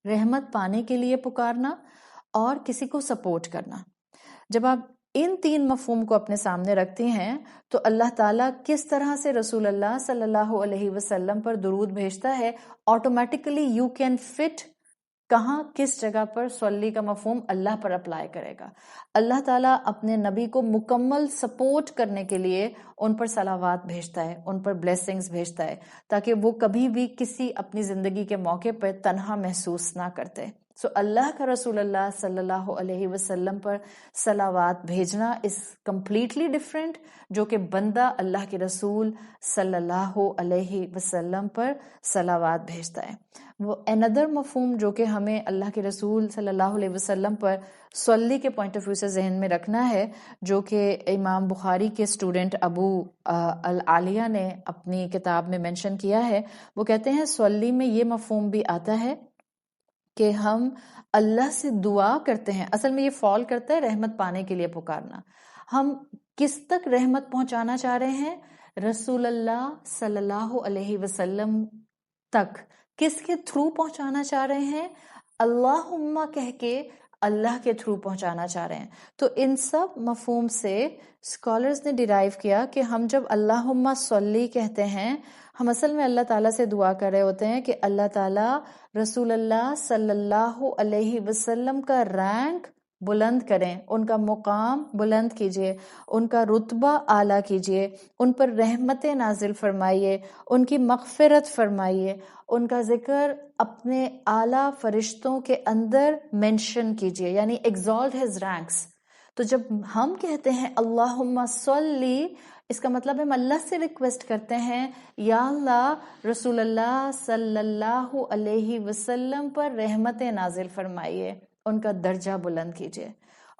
رحمت پانے کے لیے پکارنا اور کسی کو سپورٹ کرنا. جب آپ ان تین مفہوم کو اپنے سامنے رکھتی ہیں تو اللہ تعالیٰ کس طرح سے رسول اللہ صلی اللہ علیہ وسلم پر درود بھیجتا ہے، آٹومیٹیکلی یو کین فٹ کہاں کس جگہ پر صلی کا مفہوم اللہ پر اپلائی کرے گا. اللہ تعالیٰ اپنے نبی کو مکمل سپورٹ کرنے کے لیے ان پر صلوات بھیجتا ہے، ان پر بلیسنگز بھیجتا ہے، تاکہ وہ کبھی بھی کسی اپنی زندگی کے موقع پر تنہا محسوس نہ کرتے. سو اللہ کا رسول اللہ صلی اللہ علیہ وسلم پر صلوات بھیجنا اس کمپلیٹلی ڈفرینٹ جو کہ بندہ اللہ کے رسول صلی اللہ علیہ وسلم پر صلوات بھیجتا ہے. وہ اندر مفہوم جو کہ ہمیں اللہ کے رسول صلی اللہ علیہ وسلم پر صلی کے پوائنٹ آف ویو سے ذہن میں رکھنا ہے، جو کہ امام بخاری کے اسٹوڈنٹ ابو العالیہ نے اپنی کتاب میں مینشن کیا ہے. وہ کہتے ہیں صلی میں یہ مفہوم بھی آتا ہے کہ ہم اللہ سے دعا کرتے ہیں. اصل میں یہ فال کرتا ہے رحمت پانے کے لیے پکارنا. ہم کس تک رحمت پہنچانا چاہ رہے ہیں؟ رسول اللہ صلی اللہ علیہ وسلم تک. کس کے تھرو پہنچانا چاہ رہے ہیں؟ اللہم کہہ کے اللہ کے تھرو پہنچانا چاہ رہے ہیں. تو ان سب مفہوم سے اسکالرز نے ڈیرائیو کیا کہ ہم جب اللہم صلی کہتے ہیں، ہم اصل میں اللہ تعالیٰ سے دعا کر رہے ہوتے ہیں کہ اللہ تعالیٰ رسول اللہ صلی اللہ علیہ وسلم کا رینک بلند کریں، ان کا مقام بلند کیجئے، ان کا رتبہ اعلیٰ کیجئے، ان پر رحمتیں نازل فرمائیے، ان کی مغفرت فرمائیے، ان کا ذکر اپنے اعلیٰ فرشتوں کے اندر مینشن کیجئے، یعنی ایگزالٹ ہز رینکس. تو جب ہم کہتے ہیں اللہم صلی، اس کا مطلب ہم اللہ سے ریکویسٹ کرتے ہیں یا اللہ رسول اللہ صلی اللہ علیہ وسلم پر رحمتیں نازل فرمائیے، ان کا درجہ بلند کیجئے.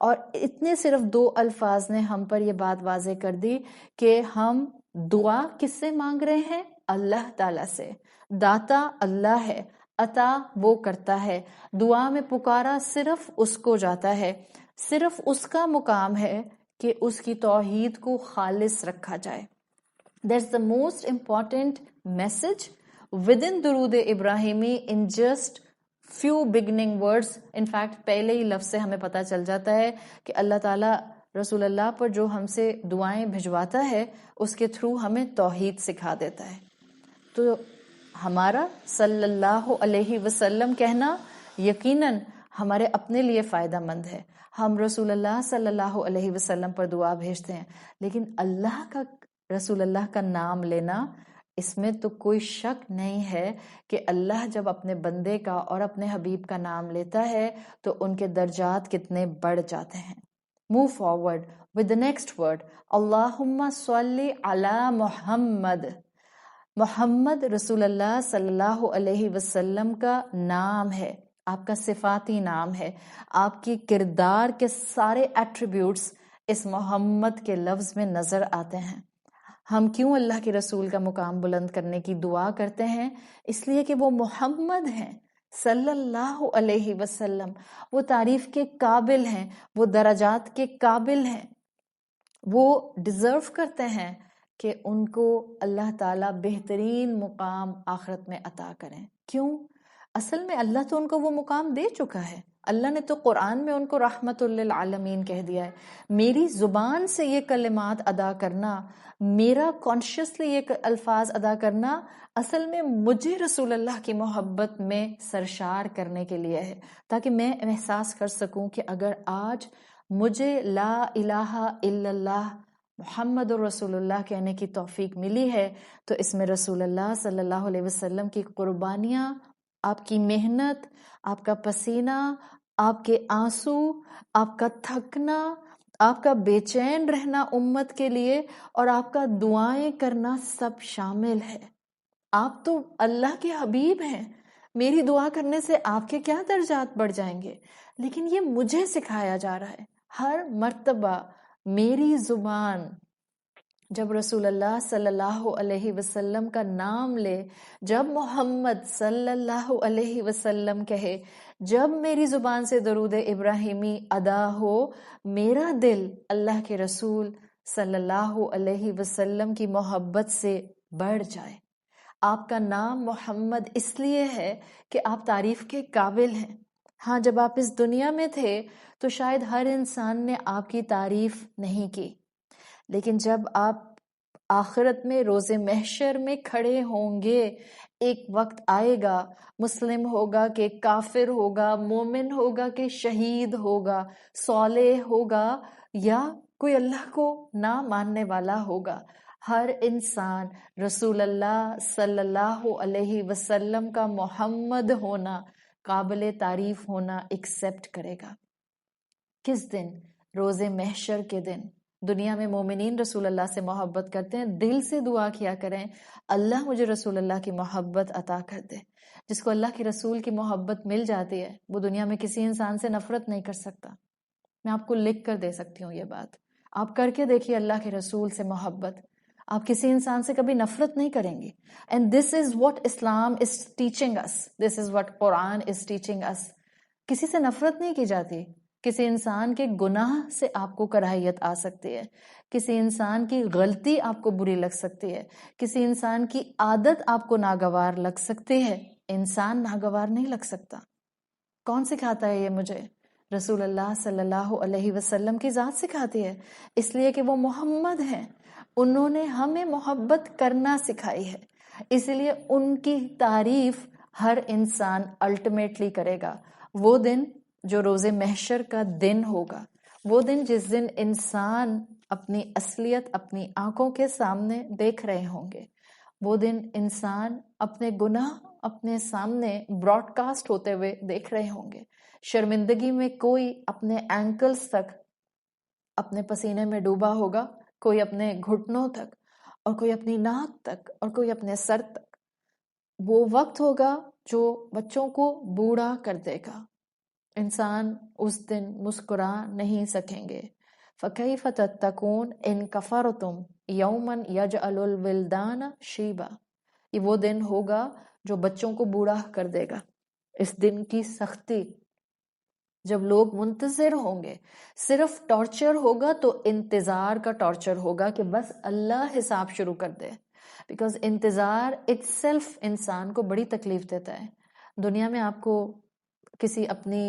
اور اتنے صرف 2 الفاظ نے ہم پر یہ بات واضح کر دی کہ ہم دعا کس سے مانگ رہے ہیں؟ اللہ تعالیٰ سے. داتا اللہ ہے، عطا وہ کرتا ہے. دعا میں پکارا صرف اس کو جاتا ہے، صرف اس کا مقام ہے کہ اس کی توحید کو خالص رکھا جائے. That's the most important message within درود ابراہیمی in just few beginning words. In fact پہلے ہی لفظ سے ہمیں پتہ چل جاتا ہے کہ اللہ تعالیٰ رسول اللہ پر جو ہم سے دعائیں بھجواتا ہے اس کے تھرو ہمیں توحید سکھا دیتا ہے. تو ہمارا صلی اللہ علیہ وسلم کہنا یقیناً ہمارے اپنے لیے فائدہ مند ہے. ہم رسول اللہ صلی اللہ علیہ وسلم پر دعا بھیجتے ہیں، لیکن اللہ کا رسول اللہ کا نام لینا، اس میں تو کوئی شک نہیں ہے کہ اللہ جب اپنے بندے کا اور اپنے حبیب کا نام لیتا ہے تو ان کے درجات کتنے بڑھ جاتے ہیں. Move forward with the next word. اللہم صلی علی محمد. محمد رسول اللہ صلی اللہ علیہ وسلم کا نام ہے، آپ کا صفاتی نام ہے. آپ کی کردار کے سارے ایٹریبیوٹس اس محمد کے لفظ میں نظر آتے ہیں. ہم کیوں اللہ کے رسول کا مقام بلند کرنے کی دعا کرتے ہیں؟ اس لیے کہ وہ محمد ہیں صلی اللہ علیہ وسلم. وہ تعریف کے قابل ہیں، وہ درجات کے قابل ہیں، وہ ڈیزرو کرتے ہیں کہ ان کو اللہ تعالیٰ بہترین مقام آخرت میں عطا کریں. کیوں؟ اصل میں اللہ تو ان کو وہ مقام دے چکا ہے. اللہ نے تو قرآن میں ان کو رحمت للعالمین کہہ دیا ہے. میری زبان سے یہ کلمات ادا کرنا، میرا کانشیسلی یہ الفاظ ادا کرنا، اصل میں مجھے رسول اللہ کی محبت میں سرشار کرنے کے لیے ہے، تاکہ میں احساس کر سکوں کہ اگر آج مجھے لا الہ الا اللہ محمد رسول اللہ کہنے کی توفیق ملی ہے تو اس میں رسول اللہ صلی اللہ علیہ وسلم کی قربانیاں، آپ کی محنت، آپ کا پسینہ، آپ کے آنسو، آپ کا تھکنا، آپ کا بے چین رہنا امت کے لیے، اور آپ کا دعائیں کرنا سب شامل ہے. آپ تو اللہ کے حبیب ہیں، میری دعا کرنے سے آپ کے کیا درجات بڑھ جائیں گے؟ لیکن یہ مجھے سکھایا جا رہا ہے ہر مرتبہ میری زبان جب رسول اللہ صلی اللہ علیہ وسلم کا نام لے، جب محمد صلی اللہ علیہ وسلم کہے، جب میری زبان سے درود ابراہیمی ادا ہو، میرا دل اللہ کے رسول صلی اللہ علیہ وسلم کی محبت سے بڑھ جائے. آپ کا نام محمد اس لیے ہے کہ آپ تعریف کے قابل ہیں. ہاں، جب آپ اس دنیا میں تھے تو شاید ہر انسان نے آپ کی تعریف نہیں کی، لیکن جب آپ آخرت میں روز محشر میں کھڑے ہوں گے، ایک وقت آئے گا، مسلم ہوگا کہ کافر ہوگا، مومن ہوگا کہ شہید ہوگا، صالح ہوگا یا کوئی اللہ کو نہ ماننے والا ہوگا، ہر انسان رسول اللہ صلی اللہ علیہ وسلم کا محمد ہونا، قابل تعریف ہونا ایکسپٹ کرے گا. کس دن؟ روز محشر کے دن. دنیا میں مومنین رسول اللہ سے محبت کرتے ہیں، دل سے دعا کیا کریں اللہ مجھے رسول اللہ کی محبت عطا کر دے. جس کو اللہ کے رسول کی محبت مل جاتی ہے وہ دنیا میں کسی انسان سے نفرت نہیں کر سکتا. میں آپ کو لکھ کر دے سکتی ہوں یہ بات، آپ کر کے دیکھیے اللہ کے رسول سے محبت، آپ کسی انسان سے کبھی نفرت نہیں کریں گے. And this is what Islam is teaching us, this is what Quran is teaching us. کسی سے نفرت نہیں کی جاتی. کسی انسان کے گناہ سے آپ کو کراہیت آ سکتی ہے، کسی انسان کی غلطی آپ کو بری لگ سکتی ہے، کسی انسان کی عادت آپ کو ناگوار لگ سکتی ہے. انسان ناگوار نہیں لگ سکتا. کون سکھاتا ہے یہ مجھے؟ رسول اللہ صلی اللہ علیہ وسلم کی ذات سکھاتی ہے، اس لیے کہ وہ محمد ہیں. انہوں نے ہمیں محبت کرنا سکھائی ہے، اس لیے ان کی تعریف ہر انسان الٹیمیٹلی کرے گا. وہ دن جو روز محشر کا دن ہوگا، وہ دن جس دن انسان اپنی اصلیت اپنی آنکھوں کے سامنے دیکھ رہے ہوں گے، وہ دن انسان اپنے گناہ اپنے سامنے براڈ کاسٹ ہوتے ہوئے دیکھ رہے ہوں گے. شرمندگی میں کوئی اپنے اینکلز تک اپنے پسینے میں ڈوبا ہوگا، کوئی اپنے گھٹنوں تک، اور کوئی اپنی ناک تک، اور کوئی اپنے سر تک. وہ وقت ہوگا جو بچوں کو بوڑھا کر دے گا. انسان اس دن مسکرا نہیں سکیں گے. فَكَيْفَ تَتَّقُونَ إِن كَفَرْتُمْ يَوْمًا يَجْعَلُ الْوِلْدَانَ شِيبًا. یہ وہ دن ہوگا جو بچوں کو بوڑھا کر دے گا. اس دن کی سختی جب لوگ منتظر ہوں گے، صرف ٹارچر ہوگا تو انتظار کا ٹارچر ہوگا کہ بس اللہ حساب شروع کر دے. بیکاز انتظار itself انسان کو بڑی تکلیف دیتا ہے. دنیا میں آپ کو کسی اپنی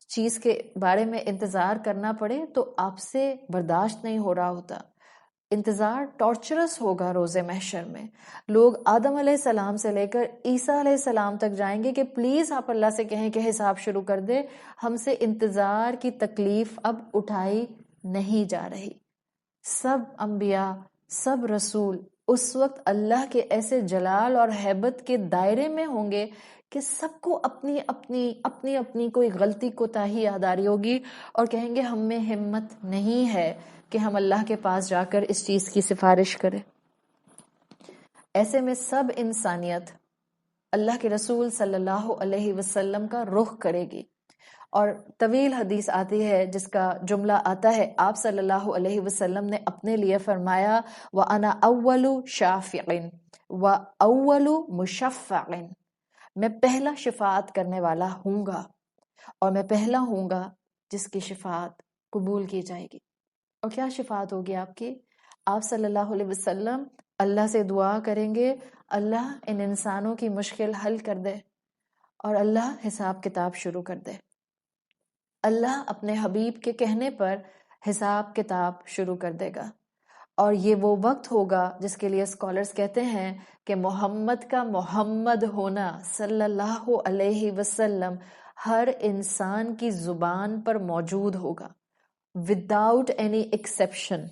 چیز کے بارے میں انتظار کرنا پڑے تو آپ سے برداشت نہیں ہو رہا ہوتا. انتظار ٹارچرس ہوگا روز محشر میں. لوگ آدم علیہ السلام سے لے کر عیسیٰ علیہ السلام تک جائیں گے کہ پلیز آپ اللہ سے کہیں کہ حساب شروع کر دے، ہم سے انتظار کی تکلیف اب اٹھائی نہیں جا رہی. سب انبیاء، سب رسول اس وقت اللہ کے ایسے جلال اور ہیبت کے دائرے میں ہوں گے کہ سب کو اپنی اپنی اپنی اپنی کوئی غلطی کوتاہی یاد آ رہی ہوگی اور کہیں گے ہم میں ہمت نہیں ہے کہ ہم اللہ کے پاس جا کر اس چیز کی سفارش کریں. ایسے میں سب انسانیت اللہ کے رسول صلی اللہ علیہ وسلم کا رخ کرے گی. اور طویل حدیث آتی ہے جس کا جملہ آتا ہے، آپ صلی اللہ علیہ وسلم نے اپنے لیے فرمایا وَأَنَا أَوَّلُ شَافِعٍ وَأَوَّلُ مُشَفَّعٍ. میں پہلا شفاعت کرنے والا ہوں گا اور میں پہلا ہوں گا جس کی شفاعت قبول کی جائے گی. اور کیا شفاعت ہوگی آپ کی؟ آپ صلی اللہ علیہ وسلم اللہ سے دعا کریں گے اللہ ان انسانوں کی مشکل حل کر دے، اور اللہ حساب کتاب شروع کر دے. اللہ اپنے حبیب کے کہنے پر حساب کتاب شروع کر دے گا. اور یہ وہ وقت ہوگا جس کے لیے اسکالرز کہتے ہیں کہ محمد کا محمد ہونا صلی اللہ علیہ وسلم ہر انسان کی زبان پر موجود ہوگا وداؤٹ اینی ایکسیپشن.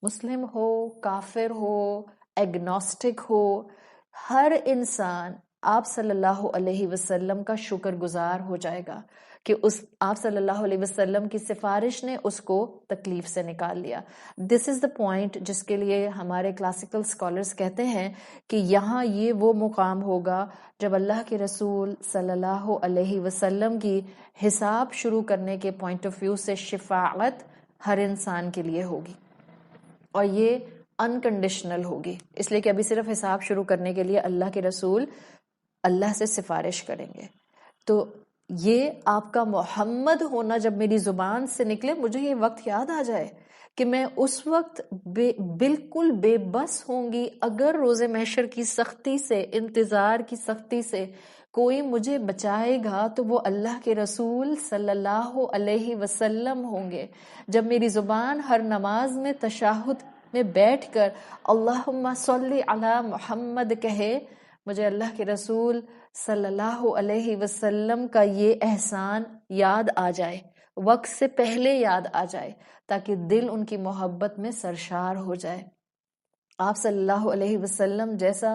مسلم ہو، کافر ہو، ایگنوسٹک ہو، ہر انسان آپ صلی اللہ علیہ وسلم کا شکر گزار ہو جائے گا کہ اس آپ صلی اللہ علیہ وسلم کی سفارش نے اس کو تکلیف سے نکال لیا. دس از دا پوائنٹ جس کے لیے ہمارے کلاسیکل اسکالرز کہتے ہیں کہ یہاں یہ وہ مقام ہوگا جب اللہ کے رسول صلی اللہ علیہ وسلم کی حساب شروع کرنے کے پوائنٹ آف ویو سے شفاعت ہر انسان کے لیے ہوگی، اور یہ انکنڈیشنل ہوگی، اس لیے کہ ابھی صرف حساب شروع کرنے کے لیے اللہ کے رسول اللہ سے سفارش کریں گے. تو یہ آپ کا محمد ہونا جب میری زبان سے نکلے، مجھے یہ وقت یاد آ جائے کہ میں اس وقت بالکل بے بس ہوں گی اگر روز محشر کی سختی سے، انتظار کی سختی سے کوئی مجھے بچائے گا تو وہ اللہ کے رسول صلی اللہ علیہ وسلم ہوں گے. جب میری زبان ہر نماز میں تشہد میں بیٹھ کر اللہم صلی علی محمد کہے، مجھے اللہ کے رسول صلی اللہ علیہ وسلم کا یہ احسان یاد آ جائے، وقت سے پہلے یاد آ جائے، تاکہ دل ان کی محبت میں سرشار ہو جائے. آپ صلی اللہ علیہ وسلم جیسا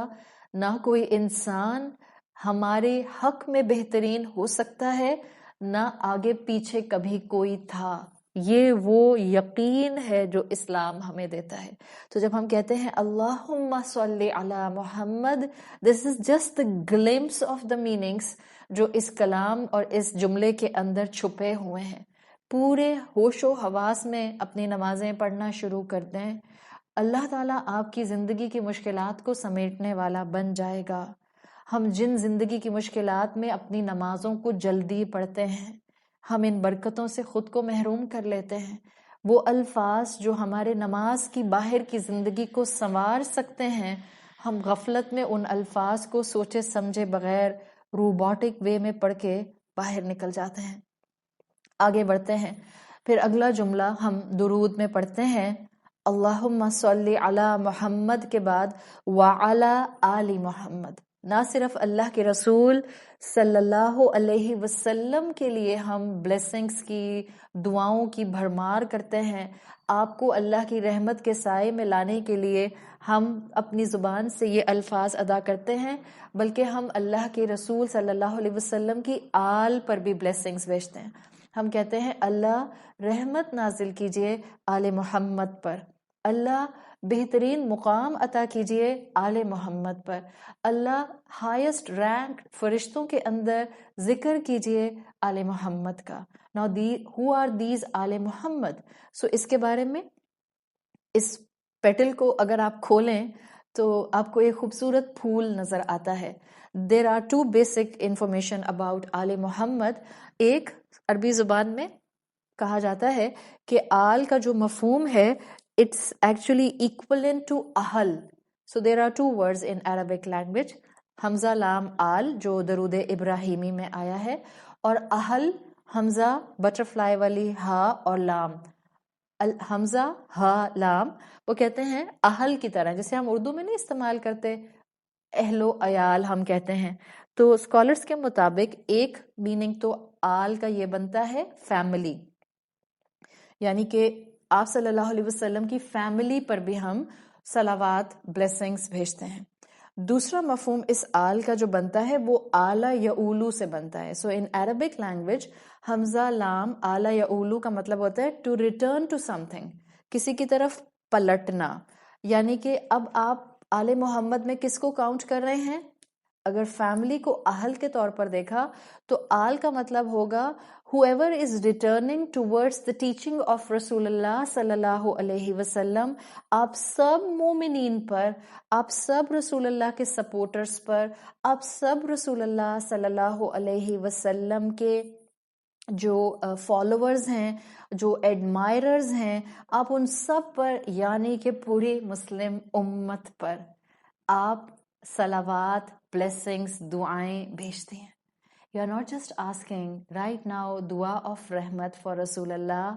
نہ کوئی انسان ہمارے حق میں بہترین ہو سکتا ہے، نہ آگے پیچھے کبھی کوئی تھا. یہ وہ یقین ہے جو اسلام ہمیں دیتا ہے. تو جب ہم کہتے ہیں اللہم صلی علی محمد، this is just the glimpse of the meanings جو اس کلام اور اس جملے کے اندر چھپے ہوئے ہیں. پورے ہوش و حواس میں اپنی نمازیں پڑھنا شروع کر دیں، اللہ تعالیٰ آپ کی زندگی کی مشکلات کو سمیٹنے والا بن جائے گا. ہم جن زندگی کی مشکلات میں اپنی نمازوں کو جلدی پڑھتے ہیں، ہم ان برکتوں سے خود کو محروم کر لیتے ہیں. وہ الفاظ جو ہمارے نماز کی باہر کی زندگی کو سنوار سکتے ہیں، ہم غفلت میں ان الفاظ کو سوچے سمجھے بغیر روبوٹک وے میں پڑھ کے باہر نکل جاتے ہیں. آگے بڑھتے ہیں. پھر اگلا جملہ ہم درود میں پڑھتے ہیں اللہم صلی علی محمد کے بعد وعلی آل محمد. نہ صرف اللہ کے رسول صلی اللہ علیہ وسلم کے لیے ہم بلیسنگز کی، دعاؤں کی بھرمار کرتے ہیں، آپ کو اللہ کی رحمت کے سائے میں لانے کے لیے ہم اپنی زبان سے یہ الفاظ ادا کرتے ہیں، بلکہ ہم اللہ کے رسول صلی اللہ علیہ وسلم کی آل پر بھی بلیسنگز بھیجتے ہیں. ہم کہتے ہیں اللہ رحمت نازل کیجئے آل محمد پر، اللہ بہترین مقام عطا کیجئے آل محمد پر، اللہ ہائیسٹ رینک فرشتوں کے اندر ذکر کیجئے آل محمد کا. Now who are these آل محمد؟ سو اس کے بارے میں اس پیٹل کو اگر آپ کھولیں تو آپ کو ایک خوبصورت پھول نظر آتا ہے. There are two basic information about آل محمد. ایک عربی زبان میں کہا جاتا ہے کہ آل کا جو مفہوم ہے it's actually equivalent to اہل. So there are two words in Arabic language. حمزہ لام آل جو درود ابراہیمی میں آیا ہے، اور اہل حمزہ بٹرفلائی والی ہا اور لام، حمزہ ہا لام، وہ کہتے ہیں اہل کی طرح، جسے ہم اردو میں نہیں استعمال کرتے، اہل و عیال ہم کہتے ہیں. تو اسکالرس کے مطابق ایک میننگ تو آل کا یہ بنتا ہے فیملی، یعنی کہ آپ صلی اللہ علیہ وسلم کی فیملی پر بھی ہم صلوات بلیسنگز بھیجتے ہیں. دوسرا مفہوم اس آل کا جو بنتا ہے وہ آلہ یعولو سے بنتا ہے. سو ان عربک لینگویج حمزہ لام آلہ یعولو کا مطلب ہوتا ہے to return to something, کسی کی طرف پلٹنا. یعنی کہ اب آپ آل محمد میں کس کو کاؤنٹ کر رہے ہیں؟ اگر فیملی کو اہل کے طور پر دیکھا تو آل کا مطلب ہوگا whoever is returning towards the teaching of رسول اللہ صلی اللہ علیہ وسلم. آپ سب مومنین پر، آپ سب رسول اللہ کے سپورٹرز پر، آپ سب رسول اللہ صلی اللہ علیہ وسلم کے جو فالوورز ہیں، جو ایڈمائررز ہیں، آپ ان سب پر، یعنی کہ پوری مسلم امت پر آپ صلوات، blessings، دعائیں بھیجتے ہیں. You are not just asking right now دعا of رحمت for رسول اللہ،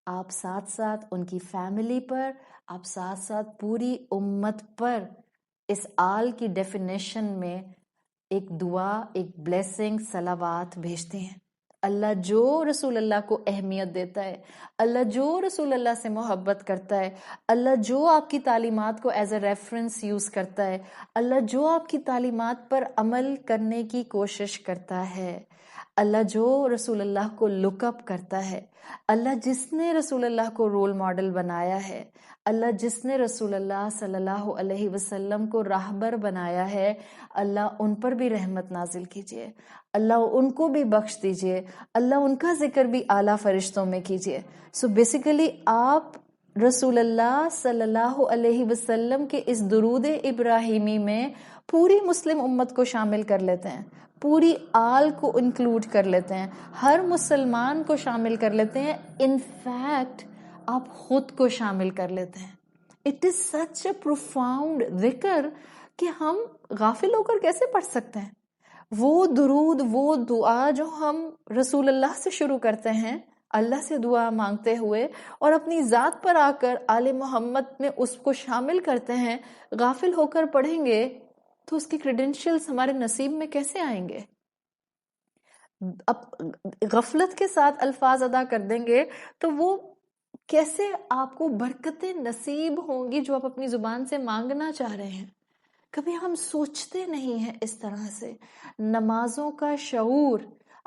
آپ ساتھ ساتھ ان کی فیملی پر، آپ ساتھ ساتھ پوری امت پر اس آل کی ڈیفینیشن میں ایک دعا، ایک بلیسنگ، صلوات بھیجتے ہیں. اللہ جو رسول اللہ کو اہمیت دیتا ہے، اللہ جو رسول اللہ سے محبت کرتا ہے، اللہ جو آپ کی تعلیمات کو ایز اے ریفرنس یوز کرتا ہے، اللہ جو آپ کی تعلیمات پر عمل کرنے کی کوشش کرتا ہے، اللہ جو رسول اللہ کو لک اپ کرتا ہے، اللہ جس نے رسول اللہ کو رول ماڈل بنایا ہے، اللہ جس نے رسول اللہ صلی اللہ علیہ وسلم کو راہبر بنایا ہے، اللہ ان پر بھی رحمت نازل کیجئے، اللہ ان کو بھی بخش دیجئے، اللہ ان کا ذکر بھی اعلیٰ فرشتوں میں کیجئے. سو بیسیکلی آپ رسول اللہ صلی اللہ علیہ وسلم کے اس درود ابراہیمی میں پوری مسلم امت کو شامل کر لیتے ہیں، پوری آل کو انکلوڈ کر لیتے ہیں، ہر مسلمان کو شامل کر لیتے ہیں. ان فیکٹ آپ خود کو شامل کر لیتے ہیں. It is such a profound ذکر کہ ہم غافل ہو کر کیسے پڑھ سکتے ہیں. وہ درود، وہ دعا جو ہم رسول اللہ سے شروع کرتے ہیں، اللہ سے دعا مانگتے ہوئے، اور اپنی ذات پر آ کر آل محمد میں اس کو شامل کرتے ہیں، غافل ہو کر پڑھیں گے تو اس کی کریڈینشیلز ہمارے نصیب میں کیسے آئیں گے؟ اب غفلت کے ساتھ الفاظ ادا کر دیں گے تو وہ کیسے آپ کو برکتیں نصیب ہوں گی جو آپ اپنی زبان سے مانگنا چاہ رہے ہیں؟ کبھی ہم سوچتے نہیں ہیں اس طرح سے. نمازوں کا شعور،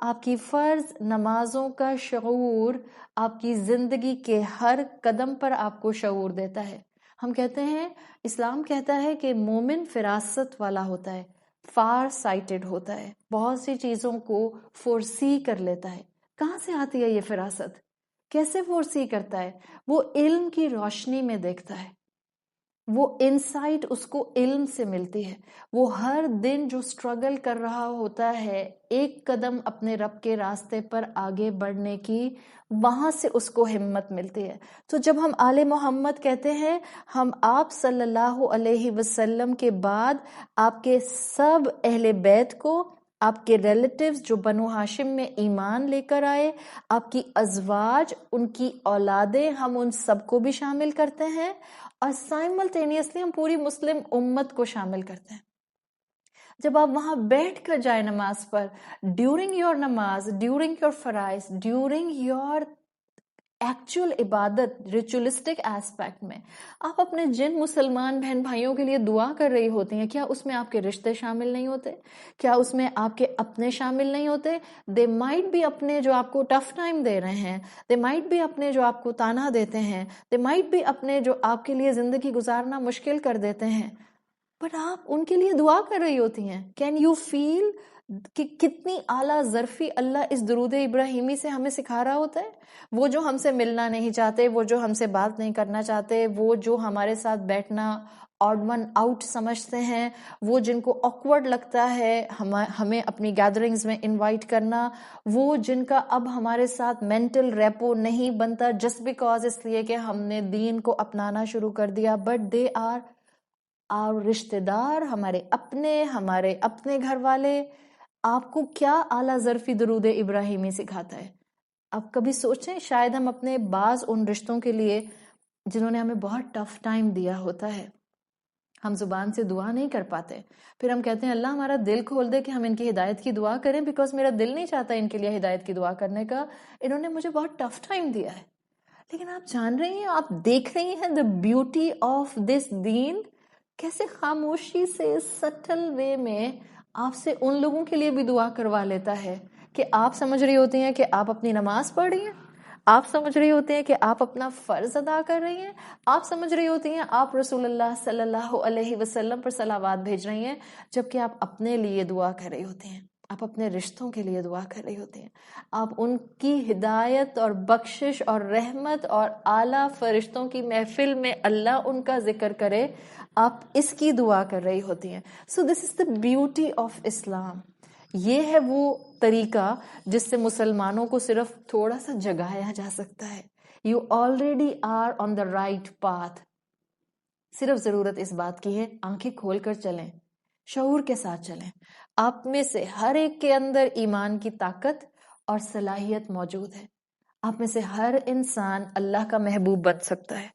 آپ کی فرض نمازوں کا شعور آپ کی زندگی کے ہر قدم پر آپ کو شعور دیتا ہے. ہم کہتے ہیں، اسلام کہتا ہے کہ مومن فراست والا ہوتا ہے، فار سائٹڈ ہوتا ہے، بہت سی چیزوں کو فورسی کر لیتا ہے. کہاں سے آتی ہے یہ فراست؟ کیسے فورسی کرتا ہے؟ وہ علم کی روشنی میں دیکھتا ہے، وہ انسائٹ اس کو علم سے ملتی ہے. وہ ہر دن جو سٹرگل کر رہا ہوتا ہے ایک قدم اپنے رب کے راستے پر آگے بڑھنے کی، وہاں سے اس کو ہمت ملتی ہے. تو جب ہم آل محمد کہتے ہیں، ہم آپ صلی اللہ علیہ وسلم کے بعد آپ کے سب اہل بیت کو، آپ کے ریلیٹیوز جو بنو ہاشم میں ایمان لے کر آئے، آپ کی ازواج، ان کی اولادیں، ہم ان سب کو بھی شامل کرتے ہیں، اور سائملٹینیسلی ہم پوری مسلم امت کو شامل کرتے ہیں. جب آپ وہاں بیٹھ کر جائیں نماز پر، ڈیورنگ یور نماز، ڈیورنگ یور فرائض، ڈیورنگ یور ایکچوئل عبادت، ریچولسٹک ایسپیکٹ میں آپ اپنے جن مسلمان بہن بھائیوں کے لیے دعا کر رہی ہوتی ہیں، کیا اس میں آپ کے رشتے شامل نہیں ہوتے؟ کیا اس میں آپ کے اپنے شامل نہیں ہوتے؟ دے مائٹ بھی اپنے جو آپ کو ٹف ٹائم دے رہے ہیں، دے مائٹ بھی اپنے جو آپ کو تانا دیتے ہیں، دے مائٹ بھی اپنے جو آپ کے لیے زندگی گزارنا مشکل کر دیتے ہیں، بٹ آپ ان کے لیے دعا کر رہی ہوتی ہیں. کین یو فیل کہ کتنی اعلیٰ ظرفی اللہ اس درود ابراہیمی سے ہمیں سکھا رہا ہوتا ہے؟ وہ جو ہم سے ملنا نہیں چاہتے، وہ جو ہم سے بات نہیں کرنا چاہتے، وہ جو ہمارے ساتھ بیٹھنا آڈ ون آؤٹ سمجھتے ہیں، وہ جن کو آکورڈ لگتا ہے ہمیں اپنی گیدرنگز میں انوائٹ کرنا، وہ جن کا اب ہمارے ساتھ مینٹل ریپو نہیں بنتا جسٹ بیکاز اس لیے کہ ہم نے دین کو اپنانا شروع کر دیا، بٹ دے آر اور رشتہ دار، ہمارے اپنے گھر والے. آپ کو کیا اعلیٰ ظرفی درود ابراہیمی سکھاتا ہے؟ آپ کبھی سوچیں، شاید ہم اپنے بعض ان رشتوں کے لیے جنہوں نے ہمیں بہت ٹف ٹائم دیا ہوتا ہے، ہم زبان سے دعا نہیں کر پاتے، پھر ہم کہتے ہیں اللہ ہمارا دل کھول دے کہ ہم ان کی ہدایت کی دعا کریں، بیکاز میرا دل نہیں چاہتا ان کے لیے ہدایت کی دعا کرنے کا، انہوں نے مجھے بہت ٹف ٹائم دیا ہے. لیکن آپ جان رہی ہیں، آپ دیکھ رہی ہیں the beauty of this دین کیسے خاموشی سے سٹل وے میں آپ سے ان لوگوں کے لیے بھی دعا کروا لیتا ہے کہ آپ سمجھ رہی ہوتی ہیں کہ آپ اپنی نماز پڑھ رہی ہیں، آپ سمجھ رہی ہوتی ہیں کہ آپ اپنا فرض ادا کر رہی ہیں، آپ سمجھ رہی ہوتی ہیں آپ رسول اللہ صلی اللہ علیہ وسلم پر صلوات بھیج رہی ہیں، جبکہ آپ اپنے لیے دعا کر رہی ہوتی ہیں، آپ اپنے رشتوں کے لیے دعا کر رہی ہوتی ہیں، آپ ان کی ہدایت اور بخشش اور رحمت اور اعلیٰ فرشتوں کی محفل میں اللہ ان کا ذکر کرے، آپ اس کی دعا کر رہی ہوتی ہیں. سو دس از دا بیوٹی آف اسلام. یہ ہے وہ طریقہ جس سے مسلمانوں کو صرف تھوڑا سا جگایا جا سکتا ہے. You already are on the right path. صرف ضرورت اس بات کی ہے، آنکھیں کھول کر چلیں، شعور کے ساتھ چلیں. آپ میں سے ہر ایک کے اندر ایمان کی طاقت اور صلاحیت موجود ہے. آپ میں سے ہر انسان اللہ کا محبوب بن سکتا ہے.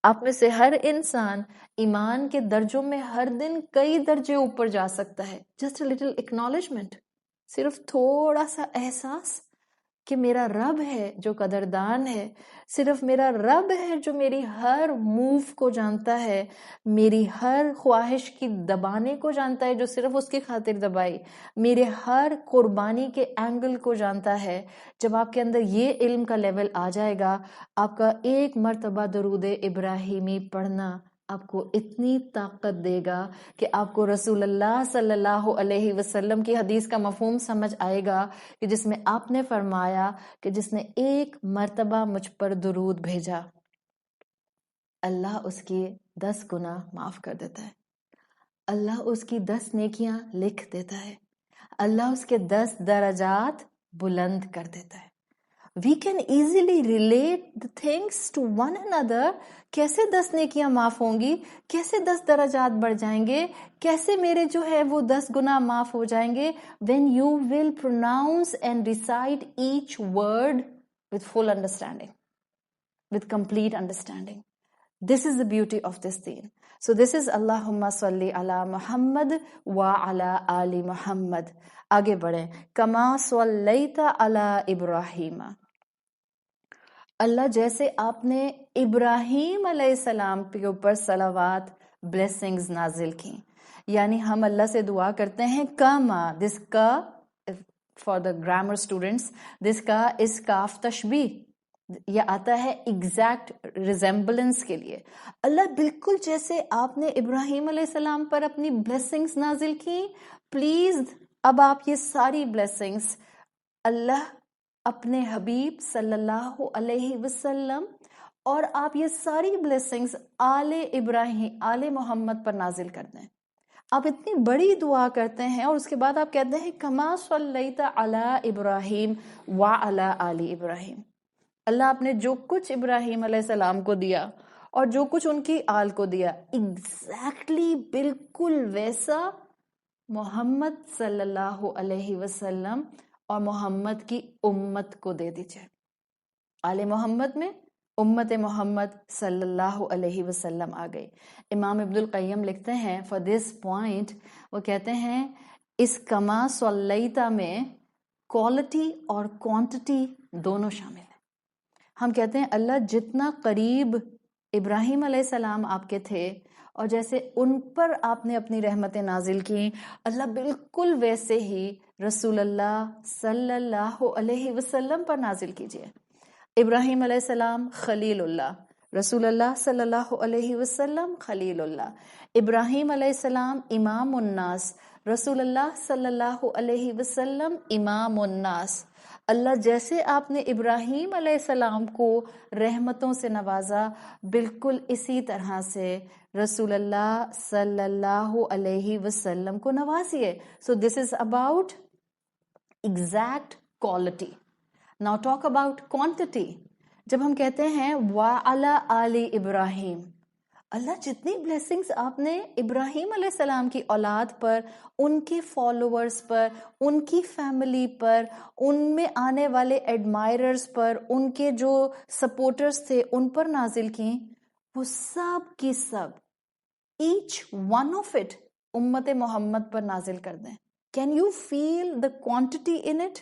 آپ میں سے ہر انسان ایمان کے درجوں میں ہر دن کئی درجے اوپر جا سکتا ہے. جسٹ اے لٹل اکنالجمنٹ، صرف تھوڑا سا احساس کہ میرا رب ہے جو قدردان ہے، صرف میرا رب ہے جو میری ہر موو کو جانتا ہے، میری ہر خواہش کی دبانے کو جانتا ہے جو صرف اس کی خاطر دبائی، میرے ہر قربانی کے اینگل کو جانتا ہے. جب آپ کے اندر یہ علم کا لیول آ جائے گا، آپ کا ایک مرتبہ درود ابراہیمی پڑھنا آپ کو اتنی طاقت دے گا کہ آپ کو رسول اللہ صلی اللہ علیہ وسلم کی حدیث کا مفہوم سمجھ آئے گا کہ جس میں آپ نے فرمایا کہ جس نے ایک مرتبہ مجھ پر درود بھیجا، اللہ اس کے 10 گناہ معاف کر دیتا ہے، اللہ اس کی 10 نیکیاں لکھ دیتا ہے، اللہ اس کے 10 درجات بلند کر دیتا ہے. We can easily relate the things to one another. کیسے 10 نیکیاں معاف ہوں گی, کیسے 10 درجات بڑھ جائیں گے, کیسے میرے جو ہے وہ 10 گناہ معاف ہو جائیں گے, when you will pronounce and recite each word with full understanding, with complete understanding. This is the beauty of this deen. So this is Allahumma salli ala Muhammad wa ala ali Muhammad. آگے بڑھیں. کما صلیتا علی ابراہیم. اللہ جیسے آپ نے ابراہیم علیہ السلام کے اوپر صلوات بلیسنگز نازل کی, یعنی ہم اللہ سے دعا کرتے ہیں کما, دس کا فار دا گرامر اسٹوڈینٹس, دس کا اس کاف تشبیہ, یہ آتا ہے ایگزیکٹ ریزمبلنس کے لیے. اللہ بالکل جیسے آپ نے ابراہیم علیہ السلام پر اپنی بلیسنگز نازل کی, پلیز اب آپ یہ ساری بلیسنگز اللہ اپنے حبیب صلی اللہ علیہ وسلم اور آپ یہ ساری بلیسنگز آل ابراہیم, آل محمد پر نازل کر دیں. آپ اتنی بڑی دعا کرتے ہیں اور اس کے بعد آپ کہتے ہیں کما صلیت علی ابراہیم وعلی آل ابراہیم. اللہ آپ نے جو کچھ ابراہیم علیہ السلام کو دیا اور جو کچھ ان کی آل کو دیا, ایگزیکٹلی بالکل ویسا محمد صلی اللہ علیہ وسلم اور محمد کی امت کو دے دیجئے. آل محمد میں امت محمد صلی اللہ علیہ وسلم آ گئی. امام ابن القیم لکھتے ہیں فار دس پوائنٹ, وہ کہتے ہیں اس کما صلیتا میں کوالٹی اور کوانٹٹی دونوں شامل ہیں. ہم کہتے ہیں اللہ جتنا قریب ابراہیم علیہ السلام آپ کے تھے اور جیسے ان پر آپ نے اپنی رحمتیں نازل کی, اللہ بالکل ویسے ہی رسول اللہ صلی اللہ علیہ وسلم پر نازل کیجئے. ابراہیم علیہ السلام خلیل اللہ, رسول اللہ صلی اللہ علیہ وسلم خلیل اللہ. ابراہیم علیہ السلام امام الناس, رسول اللہ صلی اللہ علیہ وسلم امام الناس. اللہ جیسے آپ نے ابراہیم علیہ السلام کو رحمتوں سے نوازا, بالکل اسی طرح سے رسول اللہ صلی اللہ علیہ وسلم کو نوازیے. So this is about exact quality. Now talk about quantity. جب ہم کہتے ہیں وَعَلَىٰ آلِ ابراہیم, اللہ جتنی بلیسنگز آپ نے ابراہیم علیہ السلام کی اولاد پر, ان کے فالوورز پر, ان کی فیملی پر, ان میں آنے والے ایڈمائررز پر, ان کے جو سپورٹرز تھے ان پر نازل کی, وہ سب کی سب each one of it امت محمد پر نازل کر دیں. Can you feel the quantity in it?